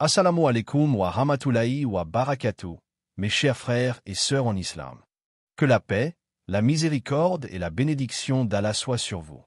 Assalamu alaikum wa rahmatullahi wa barakatuh, mes chers frères et sœurs en islam. Que la paix, la miséricorde et la bénédiction d'Allah soient sur vous.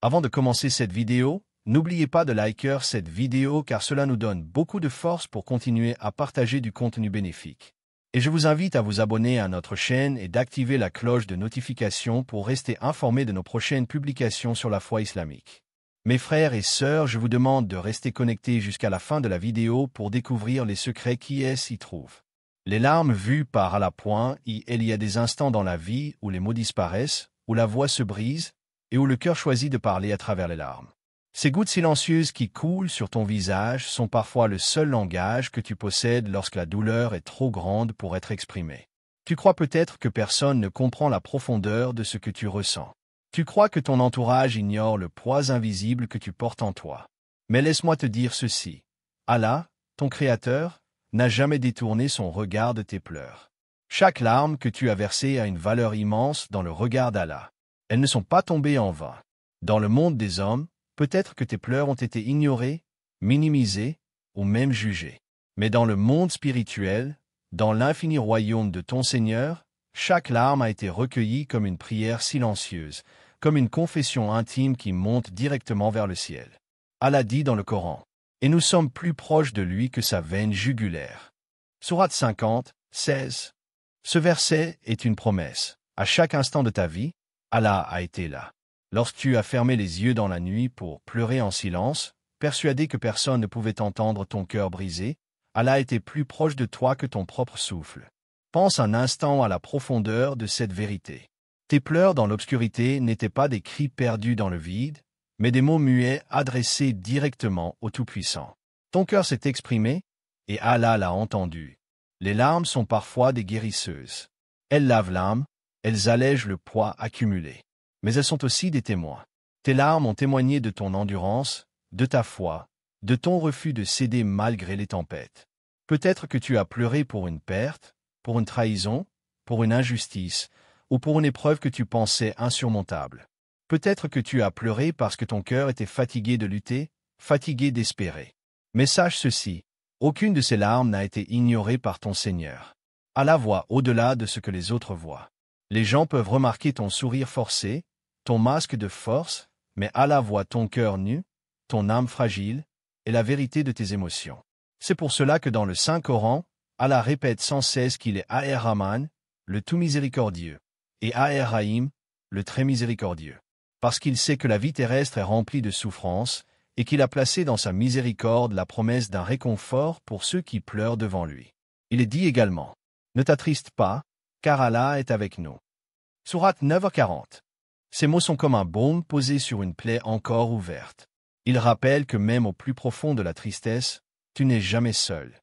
Avant de commencer cette vidéo, n'oubliez pas de liker cette vidéo car cela nous donne beaucoup de force pour continuer à partager du contenu bénéfique. Et je vous invite à vous abonner à notre chaîne et d'activer la cloche de notification pour rester informé de nos prochaines publications sur la foi islamique. Mes frères et sœurs, je vous demande de rester connectés jusqu'à la fin de la vidéo pour découvrir les secrets qui s'y trouvent. Les larmes vues par Allah. Il y a des instants dans la vie où les mots disparaissent, où la voix se brise, et où le cœur choisit de parler à travers les larmes. Ces gouttes silencieuses qui coulent sur ton visage sont parfois le seul langage que tu possèdes lorsque la douleur est trop grande pour être exprimée. Tu crois peut-être que personne ne comprend la profondeur de ce que tu ressens. Tu crois que ton entourage ignore le poids invisible que tu portes en toi. Mais laisse-moi te dire ceci. Allah, ton Créateur, n'a jamais détourné son regard de tes pleurs. Chaque larme que tu as versée a une valeur immense dans le regard d'Allah. Elles ne sont pas tombées en vain. Dans le monde des hommes, peut-être que tes pleurs ont été ignorés, minimisés ou même jugés. Mais dans le monde spirituel, dans l'infini royaume de ton Seigneur, chaque larme a été recueillie comme une prière silencieuse, comme une confession intime qui monte directement vers le ciel. Allah dit dans le Coran, « Et nous sommes plus proches de lui que sa veine jugulaire. » Sourate 50, 16. Ce verset est une promesse. À chaque instant de ta vie, Allah a été là. Lorsque tu as fermé les yeux dans la nuit pour pleurer en silence, persuadé que personne ne pouvait entendre ton cœur brisé, Allah était plus proche de toi que ton propre souffle. Pense un instant à la profondeur de cette vérité. Tes pleurs dans l'obscurité n'étaient pas des cris perdus dans le vide, mais des mots muets adressés directement au Tout-Puissant. Ton cœur s'est exprimé, et Allah l'a entendu. Les larmes sont parfois des guérisseuses. Elles lavent l'âme, elles allègent le poids accumulé. Mais elles sont aussi des témoins. Tes larmes ont témoigné de ton endurance, de ta foi, de ton refus de céder malgré les tempêtes. Peut-être que tu as pleuré pour une perte, pour une trahison, pour une injustice, ou pour une épreuve que tu pensais insurmontable. Peut-être que tu as pleuré parce que ton cœur était fatigué de lutter, fatigué d'espérer. Mais sache ceci, aucune de ces larmes n'a été ignorée par ton Seigneur. Allah voit au-delà de ce que les autres voient. Les gens peuvent remarquer ton sourire forcé, ton masque de force, mais Allah voit ton cœur nu, ton âme fragile, et la vérité de tes émotions. C'est pour cela que dans le Saint-Coran, Allah répète sans cesse qu'il est Ar-Rahman, le tout miséricordieux, et Ar-Rahim, le très miséricordieux. Parce qu'il sait que la vie terrestre est remplie de souffrances, et qu'il a placé dans sa miséricorde la promesse d'un réconfort pour ceux qui pleurent devant lui. Il est dit également, « Ne t'attriste pas, car Allah est avec nous. » Sourate 9:40. Ces mots sont comme un baume posé sur une plaie encore ouverte. Ils rappellent que même au plus profond de la tristesse, tu n'es jamais seul.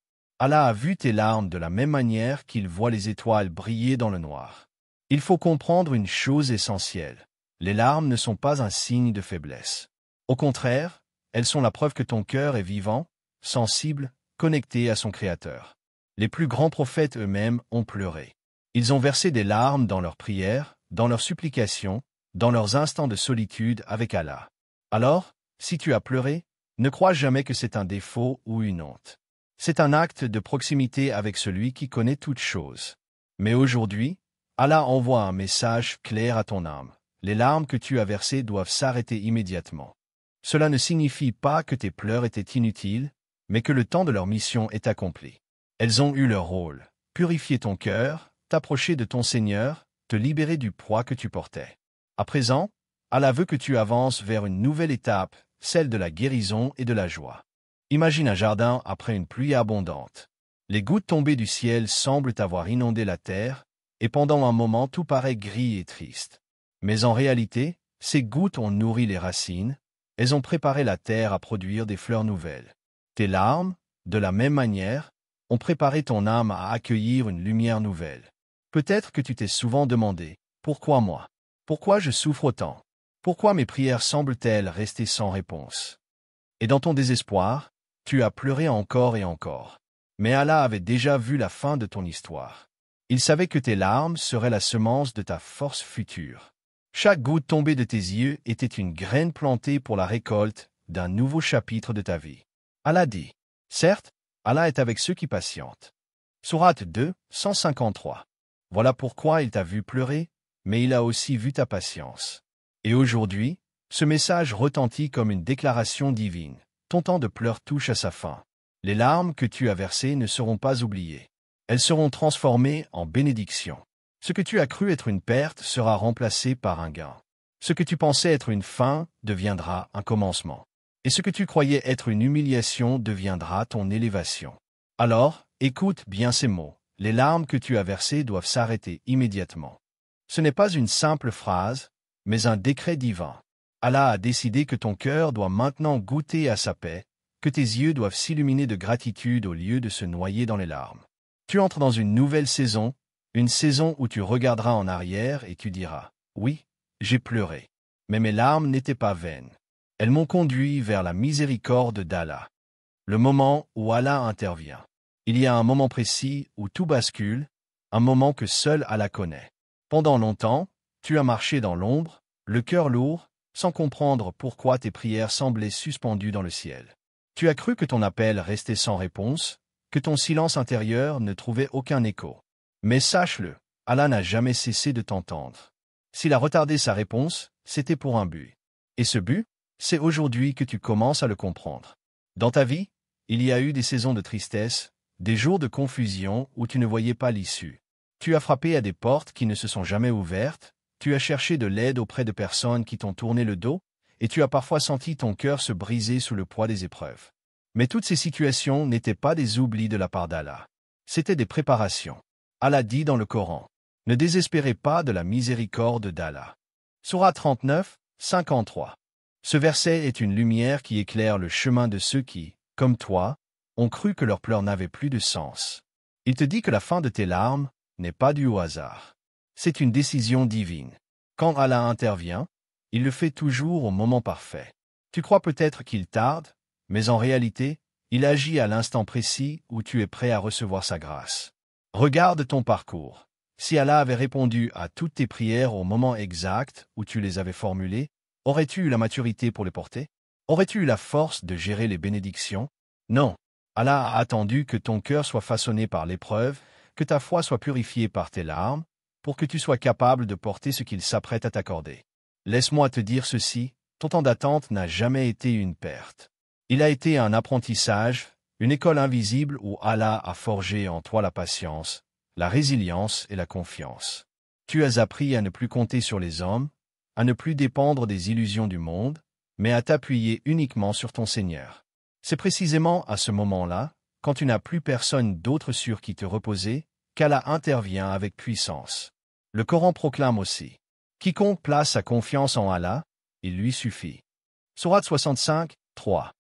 Allah a vu tes larmes de la même manière qu'il voit les étoiles briller dans le noir. Il faut comprendre une chose essentielle. Les larmes ne sont pas un signe de faiblesse. Au contraire, elles sont la preuve que ton cœur est vivant, sensible, connecté à son Créateur. Les plus grands prophètes eux-mêmes ont pleuré. Ils ont versé des larmes dans leurs prières, dans leurs supplications, dans leurs instants de solitude avec Allah. Alors, si tu as pleuré, ne crois jamais que c'est un défaut ou une honte. C'est un acte de proximité avec celui qui connaît toutes choses. Mais aujourd'hui, Allah envoie un message clair à ton âme. Les larmes que tu as versées doivent s'arrêter immédiatement. Cela ne signifie pas que tes pleurs étaient inutiles, mais que le temps de leur mission est accompli. Elles ont eu leur rôle, purifier ton cœur, t'approcher de ton Seigneur, te libérer du poids que tu portais. À présent, Allah veut que tu avances vers une nouvelle étape, celle de la guérison et de la joie. Imagine un jardin après une pluie abondante. Les gouttes tombées du ciel semblent avoir inondé la terre, et pendant un moment tout paraît gris et triste. Mais en réalité, ces gouttes ont nourri les racines, elles ont préparé la terre à produire des fleurs nouvelles. Tes larmes, de la même manière, ont préparé ton âme à accueillir une lumière nouvelle. Peut-être que tu t'es souvent demandé, pourquoi moi? Pourquoi je souffre autant? Pourquoi mes prières semblent-elles rester sans réponse? Et dans ton désespoir, tu as pleuré encore et encore. Mais Allah avait déjà vu la fin de ton histoire. Il savait que tes larmes seraient la semence de ta force future. Chaque goutte tombée de tes yeux était une graine plantée pour la récolte d'un nouveau chapitre de ta vie. Allah dit, « Certes, Allah est avec ceux qui patientent. Sourate 2, 153. Voilà pourquoi il t'a vu pleurer, mais il a aussi vu ta patience. Et aujourd'hui, ce message retentit comme une déclaration divine. Ton temps de pleurs touche à sa fin. Les larmes que tu as versées ne seront pas oubliées. Elles seront transformées en bénédictions. Ce que tu as cru être une perte sera remplacé par un gain. Ce que tu pensais être une fin deviendra un commencement. Et ce que tu croyais être une humiliation deviendra ton élévation. Alors, écoute bien ces mots. Les larmes que tu as versées doivent s'arrêter immédiatement. Ce n'est pas une simple phrase, mais un décret divin. Allah a décidé que ton cœur doit maintenant goûter à sa paix, que tes yeux doivent s'illuminer de gratitude au lieu de se noyer dans les larmes. Tu entres dans une nouvelle saison, une saison où tu regarderas en arrière et tu diras « Oui, j'ai pleuré, mais mes larmes n'étaient pas vaines. Elles m'ont conduit vers la miséricorde d'Allah. » Le moment où Allah intervient. Il y a un moment précis où tout bascule, un moment que seul Allah connaît. Pendant longtemps, tu as marché dans l'ombre, le cœur lourd, sans comprendre pourquoi tes prières semblaient suspendues dans le ciel. Tu as cru que ton appel restait sans réponse, que ton silence intérieur ne trouvait aucun écho. Mais sache-le, Allah n'a jamais cessé de t'entendre. S'il a retardé sa réponse, c'était pour un but. Et ce but, c'est aujourd'hui que tu commences à le comprendre. Dans ta vie, il y a eu des saisons de tristesse, des jours de confusion où tu ne voyais pas l'issue. Tu as frappé à des portes qui ne se sont jamais ouvertes, tu as cherché de l'aide auprès de personnes qui t'ont tourné le dos, et tu as parfois senti ton cœur se briser sous le poids des épreuves. Mais toutes ces situations n'étaient pas des oublis de la part d'Allah. C'étaient des préparations. Allah dit dans le Coran, « Ne désespérez pas de la miséricorde d'Allah. » Sourate 39, 53. Ce verset est une lumière qui éclaire le chemin de ceux qui, comme toi, ont cru que leurs pleurs n'avaient plus de sens. Il te dit que la fin de tes larmes n'est pas due au hasard. C'est une décision divine. Quand Allah intervient, il le fait toujours au moment parfait. Tu crois peut-être qu'il tarde, mais en réalité, il agit à l'instant précis où tu es prêt à recevoir sa grâce. Regarde ton parcours. Si Allah avait répondu à toutes tes prières au moment exact où tu les avais formulées, aurais-tu eu la maturité pour les porter? Aurais-tu eu la force de gérer les bénédictions? Non. Allah a attendu que ton cœur soit façonné par l'épreuve, que ta foi soit purifiée par tes larmes, pour que tu sois capable de porter ce qu'il s'apprête à t'accorder. Laisse-moi te dire ceci, ton temps d'attente n'a jamais été une perte. Il a été un apprentissage, une école invisible où Allah a forgé en toi la patience, la résilience et la confiance. Tu as appris à ne plus compter sur les hommes, à ne plus dépendre des illusions du monde, mais à t'appuyer uniquement sur ton Seigneur. C'est précisément à ce moment-là, quand tu n'as plus personne d'autre sur qui te reposer, qu'Allah intervient avec puissance. Le Coran proclame aussi, « Quiconque place sa confiance en Allah, il lui suffit. » Sourate 65, 3.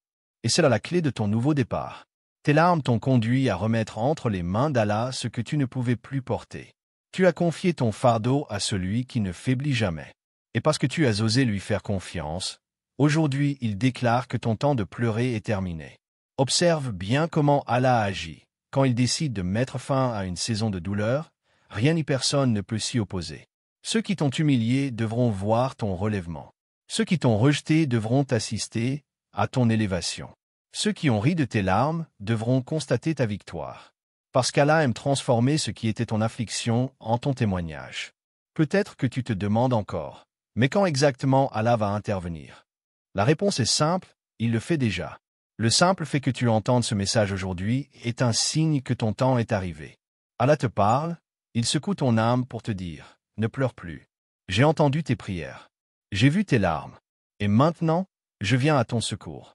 Et c'est là la clé de ton nouveau départ. Tes larmes t'ont conduit à remettre entre les mains d'Allah ce que tu ne pouvais plus porter. Tu as confié ton fardeau à celui qui ne faiblit jamais. Et parce que tu as osé lui faire confiance, aujourd'hui il déclare que ton temps de pleurer est terminé. Observe bien comment Allah agit. Quand il décide de mettre fin à une saison de douleur, rien ni personne ne peut s'y opposer. Ceux qui t'ont humilié devront voir ton relèvement. Ceux qui t'ont rejeté devront assister à ton élévation. Ceux qui ont ri de tes larmes devront constater ta victoire. Parce qu'Allah aime transformer ce qui était ton affliction en ton témoignage. Peut-être que tu te demandes encore, mais quand exactement Allah va intervenir? La réponse est simple, il le fait déjà. Le simple fait que tu entendes ce message aujourd'hui est un signe que ton temps est arrivé. Allah te parle, il secoue ton âme pour te dire, ne pleure plus. J'ai entendu tes prières. J'ai vu tes larmes. Et maintenant, je viens à ton secours.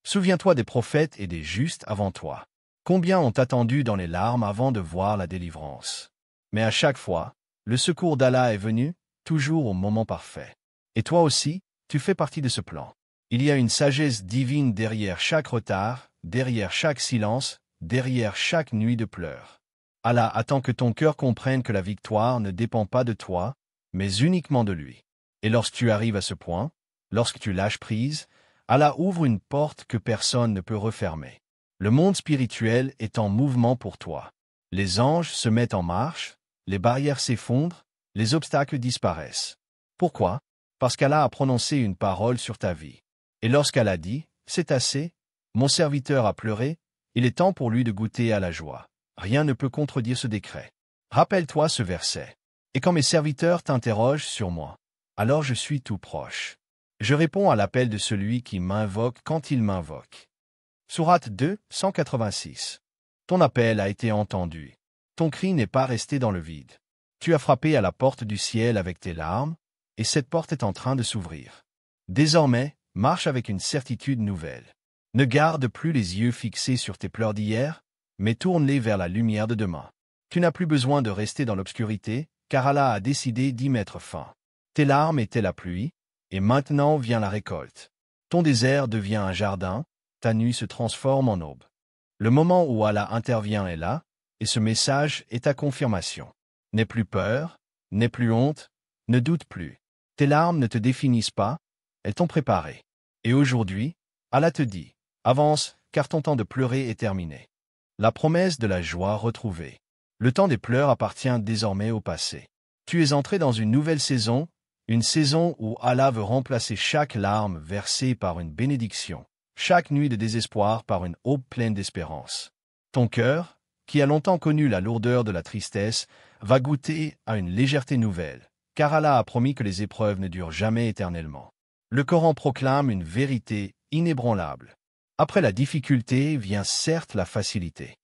Souviens-toi des prophètes et des justes avant toi. Combien ont attendu dans les larmes avant de voir la délivrance? Mais à chaque fois, le secours d'Allah est venu, toujours au moment parfait. Et toi aussi, tu fais partie de ce plan. Il y a une sagesse divine derrière chaque retard, derrière chaque silence, derrière chaque nuit de pleurs. Allah attend que ton cœur comprenne que la victoire ne dépend pas de toi, mais uniquement de lui. Et lorsque tu arrives à ce point, lorsque tu lâches prise, Allah ouvre une porte que personne ne peut refermer. Le monde spirituel est en mouvement pour toi. Les anges se mettent en marche, les barrières s'effondrent, les obstacles disparaissent. Pourquoi? Parce qu'Allah a prononcé une parole sur ta vie. Et lorsqu'Allah dit, « C'est assez, mon serviteur a pleuré, Il est temps pour lui de goûter à la joie. Rien ne peut contredire ce décret. Rappelle-toi ce verset. Et quand mes serviteurs t'interrogent sur moi, alors je suis tout proche. Je réponds à l'appel de celui qui m'invoque quand il m'invoque. Sourate 2, 186. Ton appel a été entendu. Ton cri n'est pas resté dans le vide. Tu as frappé à la porte du ciel avec tes larmes, et cette porte est en train de s'ouvrir. Désormais, marche avec une certitude nouvelle. Ne garde plus les yeux fixés sur tes pleurs d'hier, mais tourne-les vers la lumière de demain. Tu n'as plus besoin de rester dans l'obscurité, car Allah a décidé d'y mettre fin. Tes larmes étaient la pluie, et maintenant vient la récolte. Ton désert devient un jardin, ta nuit se transforme en aube. Le moment où Allah intervient est là, et ce message est ta confirmation. N'aie plus peur, n'aie plus honte, ne doute plus. Tes larmes ne te définissent pas, elles t'ont préparé. Et aujourd'hui, Allah te dit, avance, car ton temps de pleurer est terminé. La promesse de la joie retrouvée. Le temps des pleurs appartient désormais au passé. Tu es entré dans une nouvelle saison, une saison où Allah veut remplacer chaque larme versée par une bénédiction, chaque nuit de désespoir par une aube pleine d'espérance. Ton cœur, qui a longtemps connu la lourdeur de la tristesse, va goûter à une légèreté nouvelle, car Allah a promis que les épreuves ne durent jamais éternellement. Le Coran proclame une vérité inébranlable. Après la difficulté vient certes la facilité.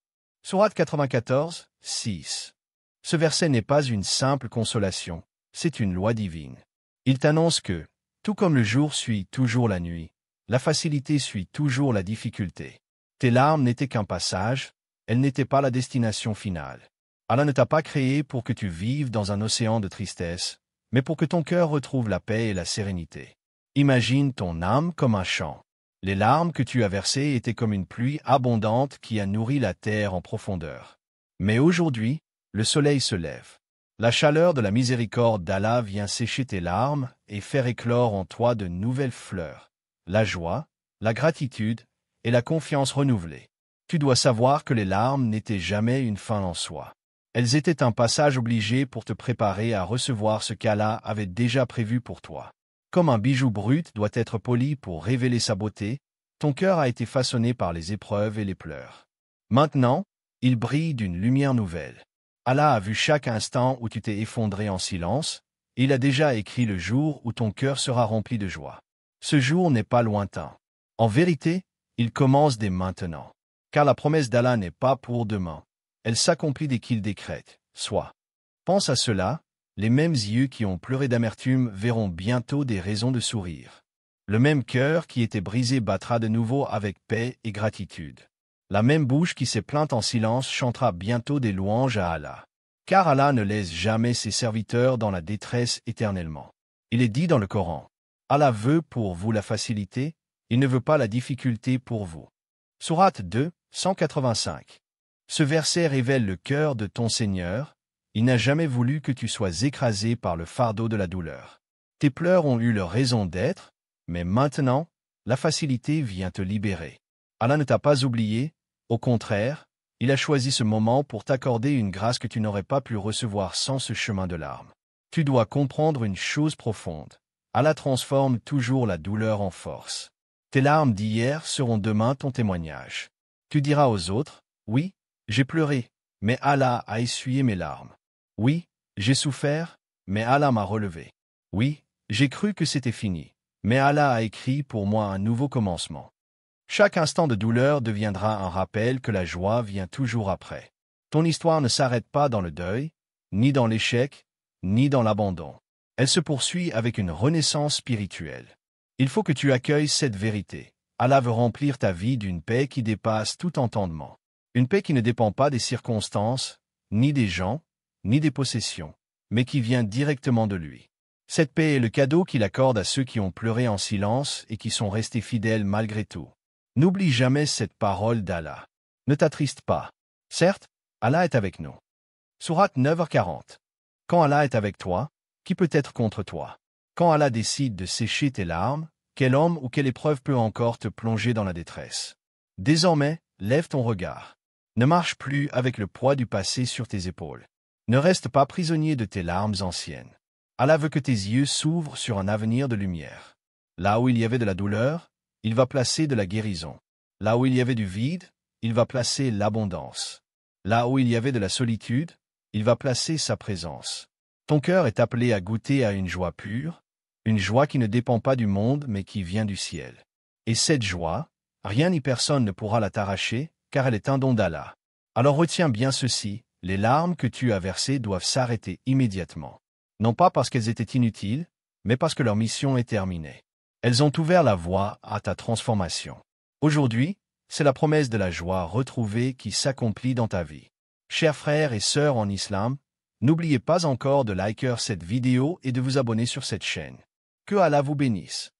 Sourate 94, 6. Ce verset n'est pas une simple consolation, c'est une loi divine. Il t'annonce que, tout comme le jour suit toujours la nuit, la facilité suit toujours la difficulté. Tes larmes n'étaient qu'un passage, elles n'étaient pas la destination finale. Allah ne t'a pas créé pour que tu vives dans un océan de tristesse, mais pour que ton cœur retrouve la paix et la sérénité. Imagine ton âme comme un champ. Les larmes que tu as versées étaient comme une pluie abondante qui a nourri la terre en profondeur. Mais aujourd'hui, le soleil se lève. La chaleur de la miséricorde d'Allah vient sécher tes larmes et faire éclore en toi de nouvelles fleurs. La joie, la gratitude et la confiance renouvelée. Tu dois savoir que les larmes n'étaient jamais une fin en soi. Elles étaient un passage obligé pour te préparer à recevoir ce qu'Allah avait déjà prévu pour toi. Comme un bijou brut doit être poli pour révéler sa beauté, ton cœur a été façonné par les épreuves et les pleurs. Maintenant, il brille d'une lumière nouvelle. Allah a vu chaque instant où tu t'es effondré en silence, et il a déjà écrit le jour où ton cœur sera rempli de joie. Ce jour n'est pas lointain. En vérité, il commence dès maintenant. Car la promesse d'Allah n'est pas pour demain. Elle s'accomplit dès qu'il décrète. Soit. Pense à cela, les mêmes yeux qui ont pleuré d'amertume verront bientôt des raisons de sourire. Le même cœur qui était brisé battra de nouveau avec paix et gratitude. La même bouche qui s'est plainte en silence chantera bientôt des louanges à Allah. Car Allah ne laisse jamais ses serviteurs dans la détresse éternellement. Il est dit dans le Coran, Allah veut pour vous la facilité, il ne veut pas la difficulté pour vous. Sourate 2, 185. Ce verset révèle le cœur de ton Seigneur. Il n'a jamais voulu que tu sois écrasé par le fardeau de la douleur. Tes pleurs ont eu leur raison d'être, mais maintenant, la facilité vient te libérer. Allah ne t'a pas oublié, au contraire, il a choisi ce moment pour t'accorder une grâce que tu n'aurais pas pu recevoir sans ce chemin de larmes. Tu dois comprendre une chose profonde. Allah transforme toujours la douleur en force. Tes larmes d'hier seront demain ton témoignage. Tu diras aux autres, oui, j'ai pleuré, mais Allah a essuyé mes larmes. Oui, j'ai souffert, mais Allah m'a relevé. Oui, j'ai cru que c'était fini, mais Allah a écrit pour moi un nouveau commencement. Chaque instant de douleur deviendra un rappel que la joie vient toujours après. Ton histoire ne s'arrête pas dans le deuil, ni dans l'échec, ni dans l'abandon. Elle se poursuit avec une renaissance spirituelle. Il faut que tu accueilles cette vérité. Allah veut remplir ta vie d'une paix qui dépasse tout entendement. Une paix qui ne dépend pas des circonstances, ni des gens, ni des possessions, mais qui vient directement de lui. Cette paix est le cadeau qu'il accorde à ceux qui ont pleuré en silence et qui sont restés fidèles malgré tout. N'oublie jamais cette parole d'Allah. Ne t'attriste pas. Certes, Allah est avec nous. Sourate 9h40. Quand Allah est avec toi, qui peut être contre toi? Quand Allah décide de sécher tes larmes, quel homme ou quelle épreuve peut encore te plonger dans la détresse? Désormais, lève ton regard. Ne marche plus avec le poids du passé sur tes épaules. Ne reste pas prisonnier de tes larmes anciennes. Allah veut que tes yeux s'ouvrent sur un avenir de lumière. Là où il y avait de la douleur, il va placer de la guérison. Là où il y avait du vide, il va placer l'abondance. Là où il y avait de la solitude, il va placer sa présence. Ton cœur est appelé à goûter à une joie pure, une joie qui ne dépend pas du monde mais qui vient du ciel. Et cette joie, rien ni personne ne pourra la t'arracher, car elle est un don d'Allah. Alors retiens bien ceci, les larmes que tu as versées doivent s'arrêter immédiatement. Non pas parce qu'elles étaient inutiles, mais parce que leur mission est terminée. Elles ont ouvert la voie à ta transformation. Aujourd'hui, c'est la promesse de la joie retrouvée qui s'accomplit dans ta vie. Chers frères et sœurs en islam, n'oubliez pas encore de liker cette vidéo et de vous abonner sur cette chaîne. Que Allah vous bénisse.